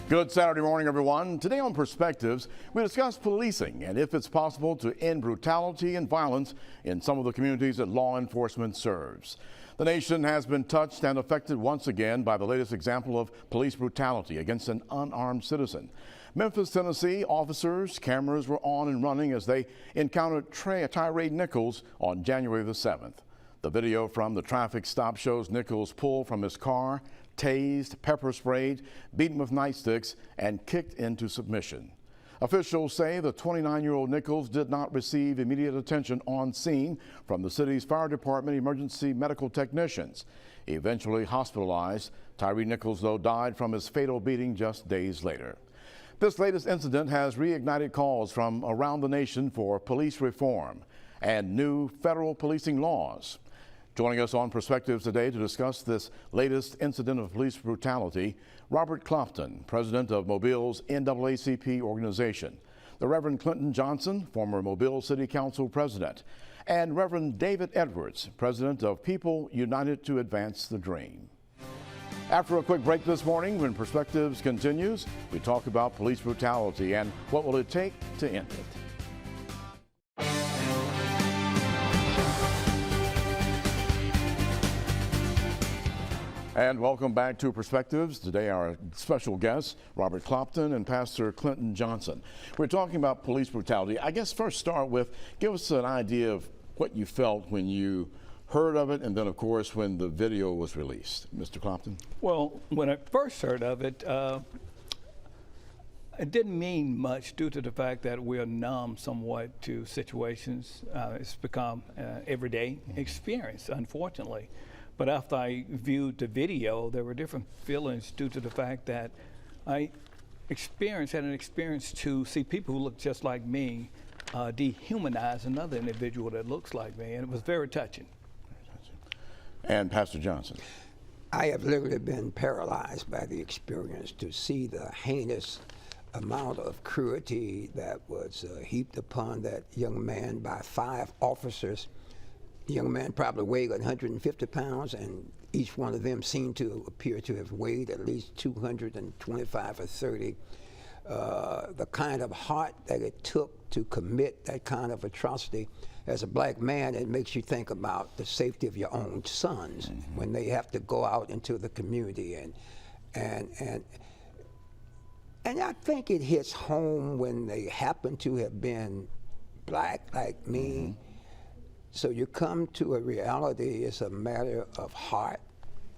Good Saturday morning, everyone. Today on Perspectives, we discuss policing and if it's possible to end brutality and violence in some of the communities that law enforcement serves. The nation has been touched and affected once again by the latest example of police brutality against an unarmed citizen. Memphis, Tennessee, officers' cameras were on and running as they encountered Tyre Nichols on January the 7th. The video from the traffic stop shows Nichols pull from his car, tased, pepper sprayed, beaten with nightsticks, and kicked into submission. Officials say the 29-year-old Nichols did not receive immediate attention on scene from the city's fire department emergency medical technicians. Eventually hospitalized, Tyre Nichols, though, died from his fatal beating just days later. This latest incident has reignited calls from around the nation for police reform and new federal policing laws. Joining us on Perspectives today to discuss this latest incident of police brutality, Robert Clopton, president of Mobile's NAACP organization, the Reverend Clinton Johnson, former Mobile City Council president, and Reverend David Edwards, president of People United to Advance the Dream. After a quick break this morning, when Perspectives continues, we talk about police brutality and what will it take to end it. And welcome back to Perspectives. Today our special guests, Robert Clopton and Pastor Clinton Johnson. We're talking about police brutality. I guess first start with, give us an idea of what you felt when you heard of it and then of course when the video was released. Mr. Clopton? Well, when I first heard of it, it didn't mean much due to the fact that we're numb somewhat to situations. It's become everyday experience, unfortunately. But after I viewed the video, there were different feelings due to the fact that I had an experience to see people who look just like me dehumanize another individual that looks like me, and it was very touching. And Pastor Johnson? I have literally been paralyzed by the experience to see the heinous amount of cruelty that was heaped upon that young man by 5 officers. The young man probably weighed 150 pounds, and each one of them seemed to appear to have weighed at least 225 or 30. The kind of heart that it took to commit that kind of atrocity, as a black man, it makes you think about the safety of your own sons when they have to go out into the community. And I think it hits home when they happen to have been black like me. So you come to a reality. It's a matter of heart.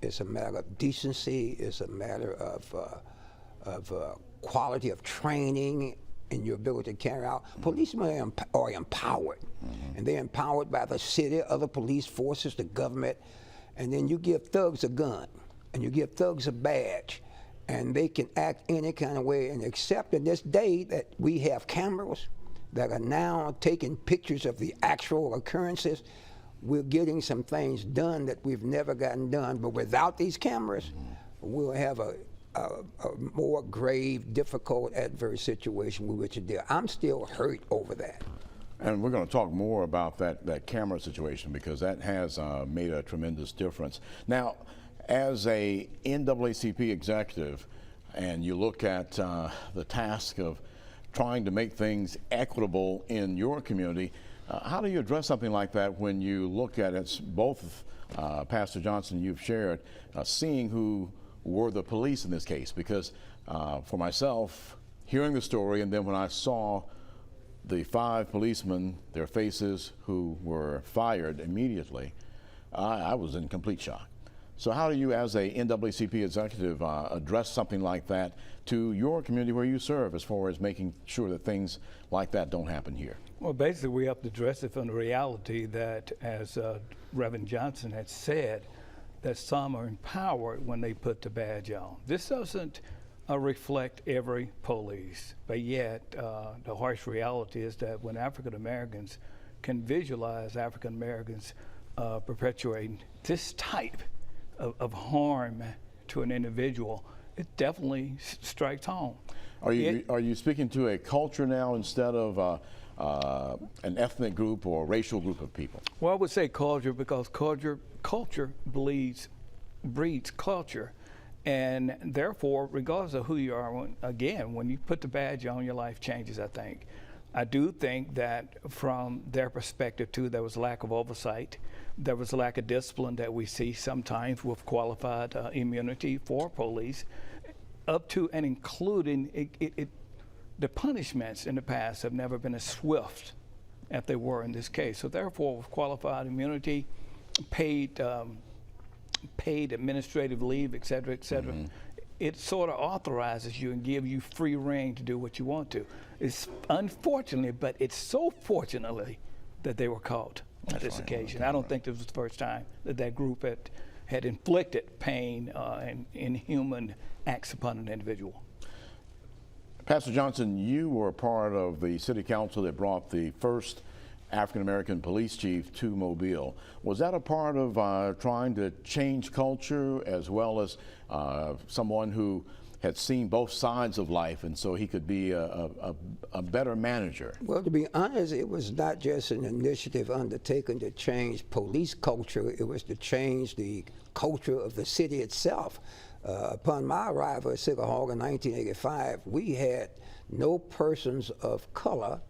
It's a matter of decency. It's a matter of quality of training and your ability to carry out. Policemen are empowered, and they're empowered by the city, other police forces, the government, and then you give thugs a gun, and you give thugs a badge, and they can act any kind of way. And except in this day that we have cameras that are now taking pictures of the actual occurrences, we're getting some things done that we've never gotten done. But without these cameras, we'll have a more grave, difficult, adverse situation with which to deal. I'm still hurt over that. And we're going to talk more about that camera situation because that has made a tremendous difference. Now, as a NAACP executive, and you look at the task of trying to make things equitable in your community, how do you address something like that when you look at it, both Pastor Johnson, you've shared, seeing who were the police in this case? Because for myself, hearing the story, and then when I saw the 5 policemen, their faces who were fired immediately, I was in complete shock. So how do you, as a NAACP executive, address something like that to your community where you serve as far as making sure that things like that don't happen here? Well, basically, we have to address it from the reality that, as Reverend Johnson had said, that some are empowered when they put the badge on. This doesn't reflect every police, but yet the harsh reality is that when African Americans can visualize African Americans perpetuating this type of harm to an individual, it definitely strikes home. Are you speaking to a culture now instead of an ethnic group or racial group of people? Well, I would say culture, because culture breeds culture. And therefore, regardless of who you are, when you put the badge on, your life changes, I think. I do think that from their perspective, too, there was lack of oversight. There was a lack of discipline that we see sometimes with qualified immunity for police, up to and including the punishments in the past have never been as swift as they were in this case. So therefore, with qualified immunity, paid administrative leave, et cetera, it sort of authorizes you and gives you free reign to do what you want to. It's unfortunately, but it's so fortunately that they were caught on this occasion. I don't think this was the first time that group had inflicted pain and inhuman acts upon an individual. Pastor Johnson, you were part of the city council that brought the first African-American police chief to Mobile. Was that a part of trying to change culture, as well as someone who had seen both sides of life, and so he could be a better manager? Well, to be honest, it was not just an initiative undertaken to change police culture, it was to change the culture of the city itself. Upon my arrival at City Hall in 1985, we had no persons of color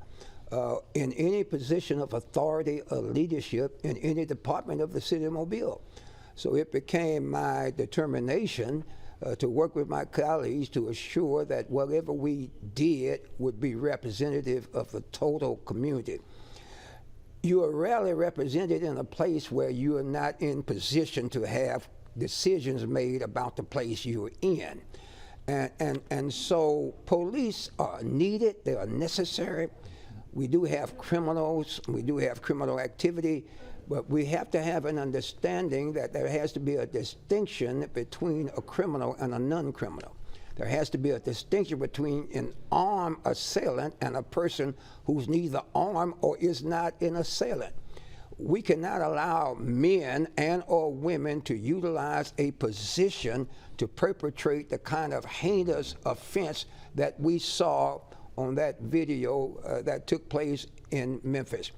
in any position of authority or leadership in any department of the city of Mobile. So it became my determination to work with my colleagues to assure that whatever we did would be representative of the total community. You are rarely represented in a place where you are not in position to have decisions made about the place you're in. And so police are needed, they are necessary. We do have criminals, we do have criminal activity, but we have to have an understanding that there has to be a distinction between a criminal and a non-criminal. There has to be a distinction between an armed assailant and a person who's neither armed or is not an assailant. We cannot allow men and or women to utilize a position to perpetrate the kind of heinous offense that we saw on that video that took place in Memphis.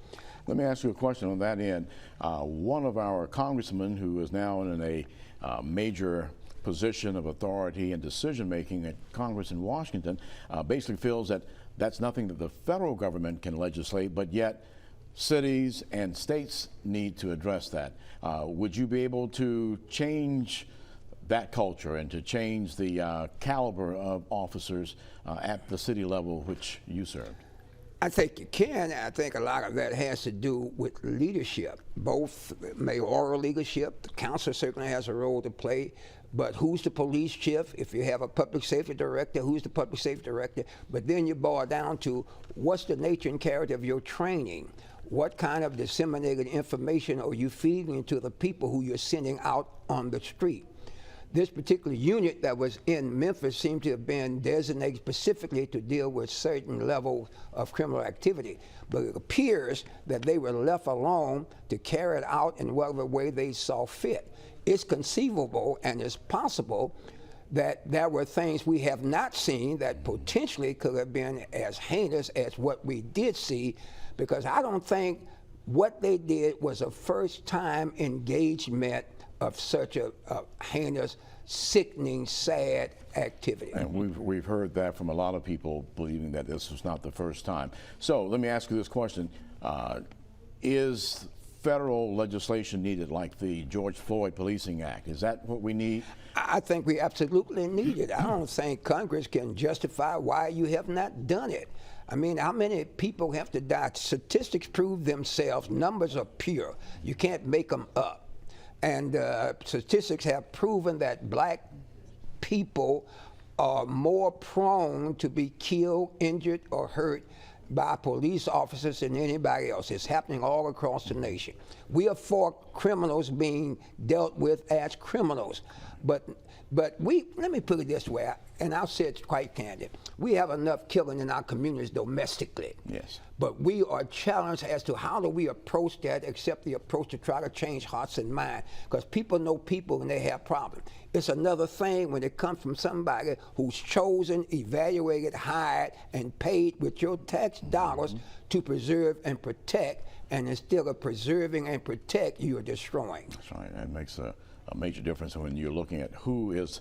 Let me ask you a question on that end. One of our congressmen, who is now in a major position of authority and decision-making at Congress in Washington, basically feels that that's nothing that the federal government can legislate, but yet cities and states need to address that. Would you be able to change that culture and to change the caliber of officers at the city level which you served? I think you can. I think a lot of that has to do with leadership, both mayoral leadership. The council certainly has a role to play, but who's the police chief? If you have a public safety director, who's the public safety director? But then you boil down to what's the nature and character of your training? What kind of disseminated information are you feeding to the people who you're sending out on the street? This particular unit that was in Memphis seemed to have been designated specifically to deal with certain levels of criminal activity. But it appears that they were left alone to carry it out in whatever way they saw fit. It's conceivable and it's possible that there were things we have not seen that potentially could have been as heinous as what we did see, because I don't think what they did was a first-time engagement of such a heinous, sickening, sad activity. And we've heard that from a lot of people, believing that this was not the first time. So let me ask you this question. Is federal legislation needed, like the George Floyd Policing Act? Is that what we need? I think we absolutely need it. I don't think Congress can justify why you have not done it. I mean, how many people have to die? Statistics prove themselves. Numbers are pure. You can't make them up. And statistics have proven that black people are more prone to be killed, injured, or hurt by police officers than anybody else. It's happening all across the nation. We are for criminals being dealt with as criminals. But let me put it this way, and I'll say it quite candid. We have enough killing in our communities domestically. Yes. But we are challenged as to how do we approach that, except the approach to try to change hearts and minds. Because people know people when they have problems. It's another thing when it comes from somebody who's chosen, evaluated, hired, and paid with your tax dollars to preserve and protect, And instead of preserving and protect, you are destroying. That's right. That makes a major difference when you're looking at who is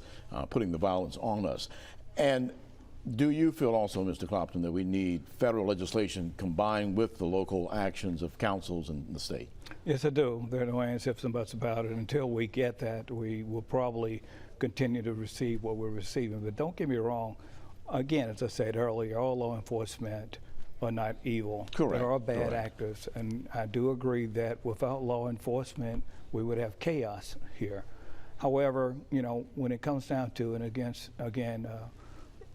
putting the violence on us. And do you feel also, Mr. Clopton, that we need federal legislation combined with the local actions of councils in the state? Yes, I do. There are no ands, ifs, and buts about it. Until we get that, we will probably continue to receive what we're receiving. But don't get me wrong. Again, as I said earlier, all law enforcement are not evil. Correct. There are bad Correct. actors. And I do agree that without law enforcement, we would have chaos here. However, you know, when it comes down to it, again,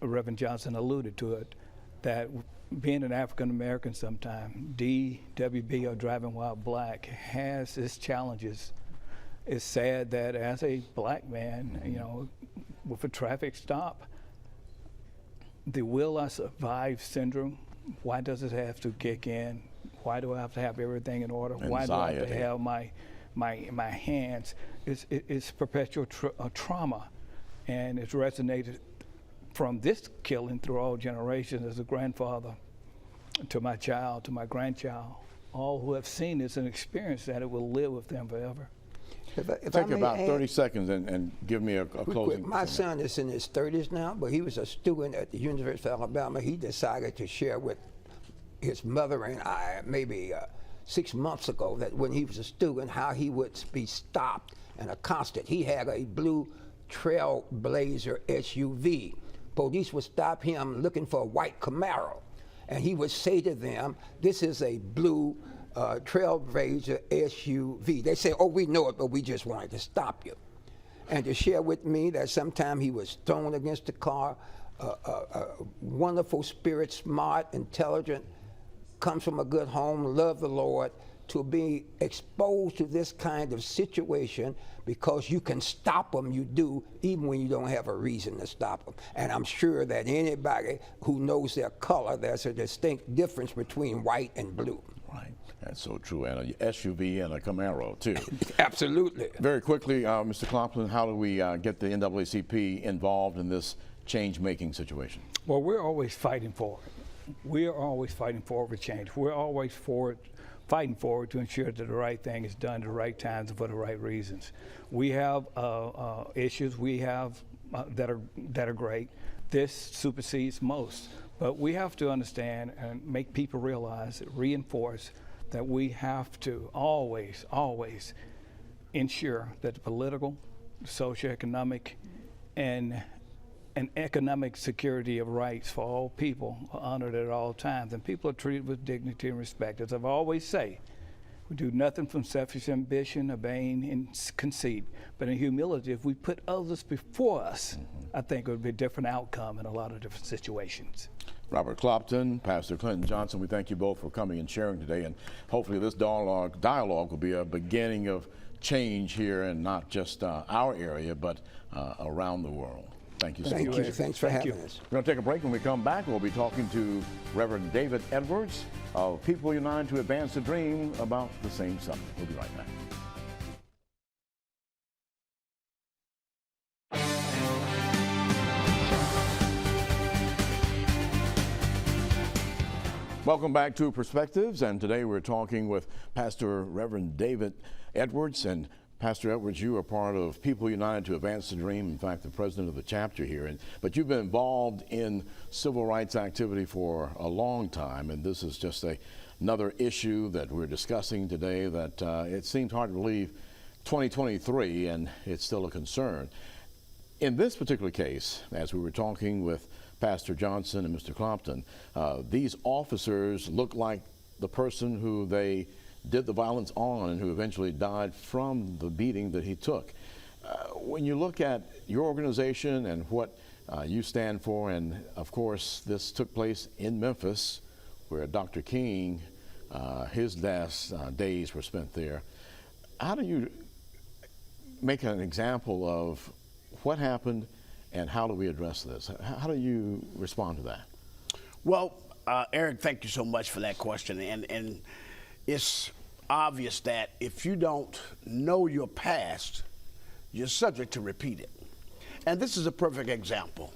Reverend Johnson alluded to it, that being an African American sometime, DWB or driving while black has its challenges. It's sad that as a black man, you know, with a traffic stop, the will I survive syndrome, why does it have to kick in? Why do I have to have everything in order? Why do I have to have my hands? It's perpetual trauma, and it's resonated from this killing through all generations. As a grandfather to my child, to my grandchild, all who have seen this and experienced that, it will live with them forever. If Take about 30 seconds and give me a closing. My son is in his 30s now, but he was a student at the University of Alabama. He decided to share with his mother and I maybe 6 months ago that when he was a student, how he would be stopped and accosted. He had a blue Trailblazer SUV. Police would stop him looking for a white Camaro, and he would say to them, "This is a blue Trailblazer SUV." They say, "Oh, we know it, but we just wanted to stop you." And to share with me that sometime he was thrown against the car, wonderful spirit, smart, intelligent, comes from a good home, love the Lord, to be exposed to this kind of situation because you can stop them, you do, even when you don't have a reason to stop them. And I'm sure that anybody who knows their color, there's a distinct difference between white and blue. Right, that's so true, and a SUV and a Camaro too. Absolutely. Very quickly, Mr. Clopton, how do we get the NAACP involved in this change-making situation? Well, we're always fighting for it. We are always fighting for change. We're always fighting forward to ensure that the right thing is done at the right times and for the right reasons. We have issues we have that are great. This supersedes most, but we have to understand and make people realize, reinforce that we have to always ensure that the political, socioeconomic, and economic security of rights for all people are honored at all times, and people are treated with dignity and respect. As I've always say, we do nothing from selfish ambition or vain and conceit, but in humility. If we put others before us, I think it would be a different outcome in a lot of different situations. Robert Clopton, Pastor Clinton Johnson, we thank you both for coming and sharing today, and hopefully this dialogue will be a beginning of change here in not just our area, but around the world. Thank you so much. Thank you. Thanks for having us. We're going to take a break. When we come back, we'll be talking to Reverend David Edwards of People United to Advance the Dream about the same subject. We'll be right back. Welcome back to Perspectives, and today we're talking with Pastor Reverend David Edwards. And Pastor Edwards, you are part of People United to Advance the Dream, in fact, the president of the chapter here. But you've been involved in civil rights activity for a long time, and this is just another issue that we're discussing today that it seems hard to believe 2023, and it's still a concern. In this particular case, as we were talking with Pastor Johnson and Mr. Clopton, these officers look like the person who they did the violence on and who eventually died from the beating that he took. When you look at your organization and what you stand for, and of course this took place in Memphis where Dr. King, his last days were spent there, how do you make an example of what happened and how do we address this? How do you respond to that? Well, Eric, thank you so much for that question. And it's obvious that if you don't know your past, you're subject to repeat it. And this is a perfect example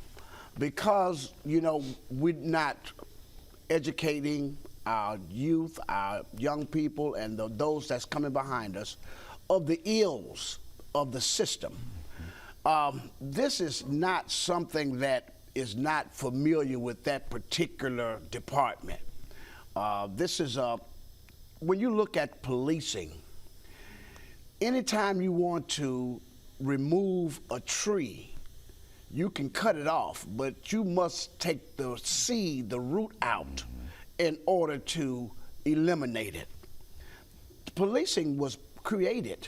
because, you know, we're not educating our youth, our young people, and those that's coming behind us of the ills of the system. This is not something that is not familiar with that particular department. This is when you look at policing, anytime you want to remove a tree, you can cut it off, but you must take the seed, the root out in order to eliminate it. Policing was created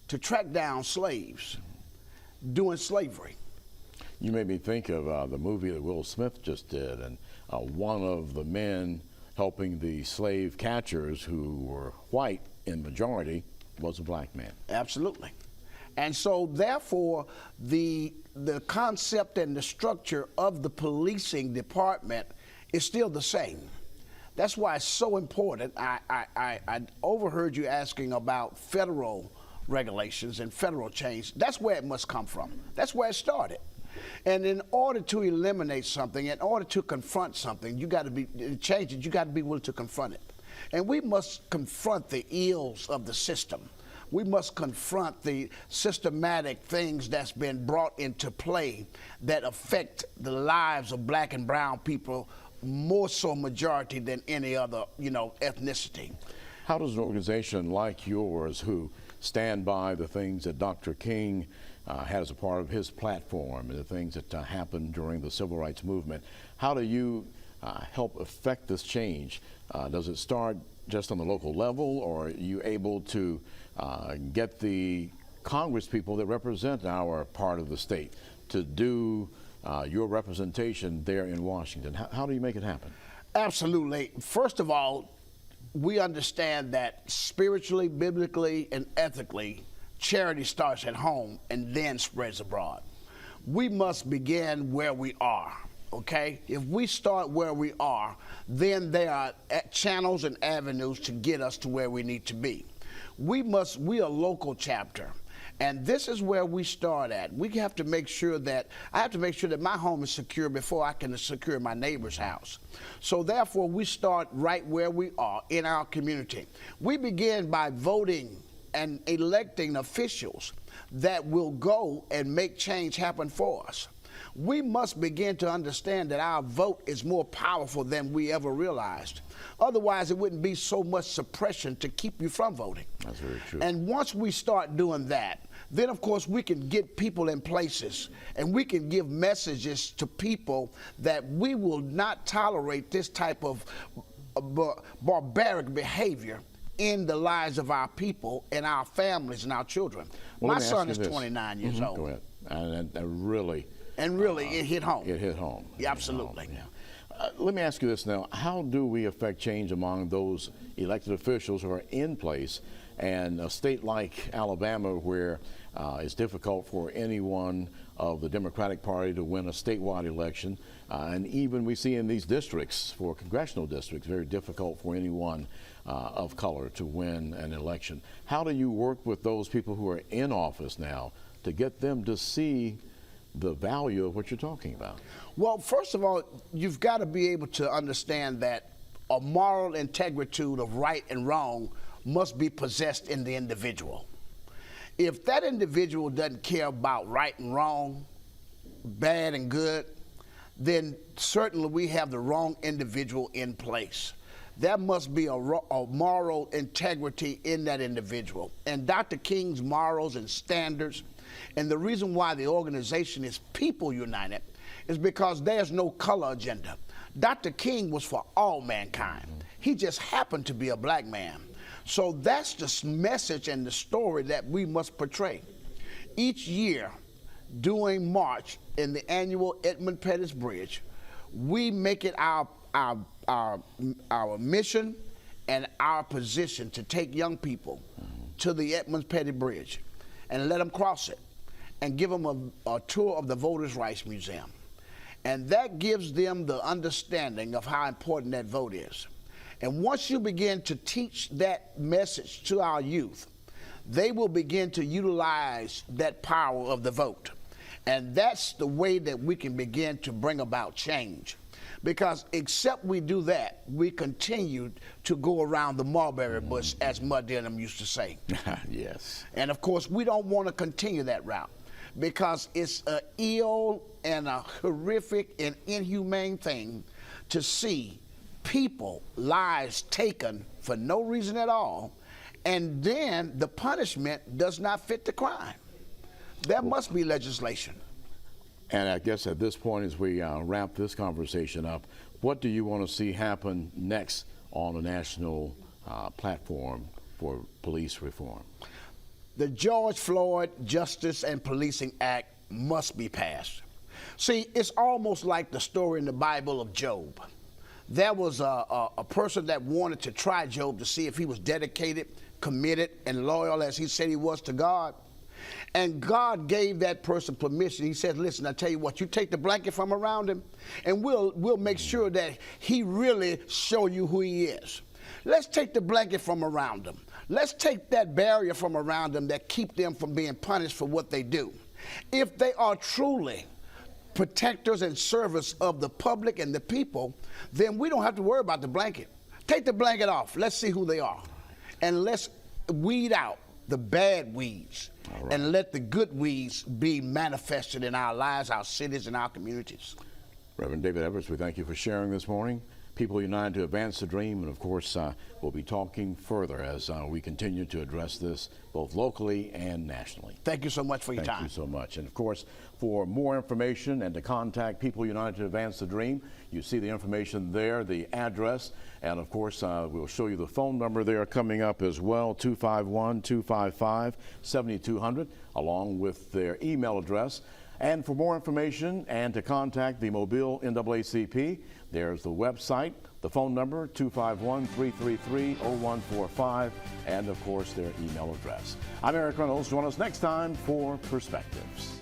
to track down slaves during slavery. You made me think of the movie that Will Smith just did, and one of the men helping the slave catchers, who were white in majority, was a black man. Absolutely. And so therefore the concept and the structure of the policing department is still the same. That's why it's so important. I overheard you asking about federal regulations and federal change. That's where it must come from. That's where it started. And in order to eliminate something, in order to confront something, you got to change it. You got to be willing to confront it. And we must confront the ills of the system. We must confront the systematic things that's been brought into play that affect the lives of black and brown people, more so majority than any other, ethnicity. How does an organization like yours, who stand by the things that Dr. King had as a part of his platform and the things that happened during the civil rights movement, how do you help affect this change? Does it start just on the local level, or are you able to get the Congress people that represent our part of the state to do your representation there in Washington? How do you make it happen? Absolutely. First of all, we understand that spiritually, biblically, and ethically, charity starts at home and then spreads abroad. We must begin where we are, okay? If we start where we are, then there are channels and avenues to get us to where we need to be. We are a local chapter, and this is where we start at. We have to make sure that, I have to make sure that my home is secure before I can secure my neighbor's house. So therefore, we start right where we are in our community. We begin by voting and electing officials that will go and make change happen for us. We must begin to understand that our vote is more powerful than we ever realized. Otherwise, it wouldn't be so much suppression to keep you from voting. That's very true. And once we start doing that, then of course we can get people in places, and we can give messages to people that we will not tolerate this type of barbaric behavior in the lives of our people and our families and our children. Well, my son is 29 years old. Go ahead. And really, it hit home. It hit home. Yeah, absolutely. Yeah. Let me ask you this now. How do we affect change among those elected officials who are in place? And a state like Alabama, where it's difficult for anyone of the Democratic Party to win a statewide election, and even we see in these districts, for congressional districts, very difficult for anyone of color to win an election. How do you work with those people who are in office now to get them to see the value of what you're talking about? Well, first of all, you've got to be able to understand that a moral integritude of right and wrong must be possessed in the individual. If that individual doesn't care about right and wrong, bad and good, then certainly we have the wrong individual in place. There must be a moral integrity in that individual. And Dr. King's morals and standards, and the reason why the organization is People United, is because there's no color agenda. Dr. King was for all mankind. He just happened to be a black man. So that's the message and the story that we must portray. Each year, during March, in the annual Edmund Pettus Bridge, we make it our mission and our position to take young people to the Edmund Pettus Bridge and let them cross it and give them a tour of the Voters' Rights Museum. And that gives them the understanding of how important that vote is. And once you begin to teach that message to our youth, they will begin to utilize that power of the vote. And that's the way that we can begin to bring about change. Because except we do that, we continue to go around the mulberry bush, as Mud Denham used to say. Yes. And of course, we don't want to continue that route because it's an ill and a horrific and inhumane thing to see people, lives taken for no reason at all, and then the punishment does not fit the crime. There must be legislation. And I guess at this point, as we wrap this conversation up, what do you want to see happen next on a national platform for police reform? The George Floyd Justice and Policing Act must be passed. See, it's almost like the story in the Bible of Job. There was a person that wanted to try Job to see if he was dedicated, committed, and loyal as he said he was to God. And God gave that person permission. He said, listen, I tell you what, you take the blanket from around him, and we'll make sure that he really show you who he is. Let's take the blanket from around them. Let's take that barrier from around them that keep them from being punished for what they do. If they are truly protectors and servants of the public and the people, then we don't have to worry about the blanket. Take the blanket off. Let's see who they are. And let's weed out the bad weeds and let the good weeds be manifested in our lives, our cities, and our communities. Reverend David Edwards, we thank you for sharing this morning. People United to Advance the Dream, and of course, we'll be talking further as we continue to address this both locally and nationally. Thank you so much for your time. Thank you so much. And of course, for more information and to contact People United to Advance the Dream, you see the information there, the address, and of course, we'll show you the phone number there coming up as well, 251-255-7200, along with their email address. And for more information and to contact the Mobile NAACP, there's the website, the phone number, 251-333-0145, and of course their email address. I'm Eric Reynolds. Join us next time for Perspectives.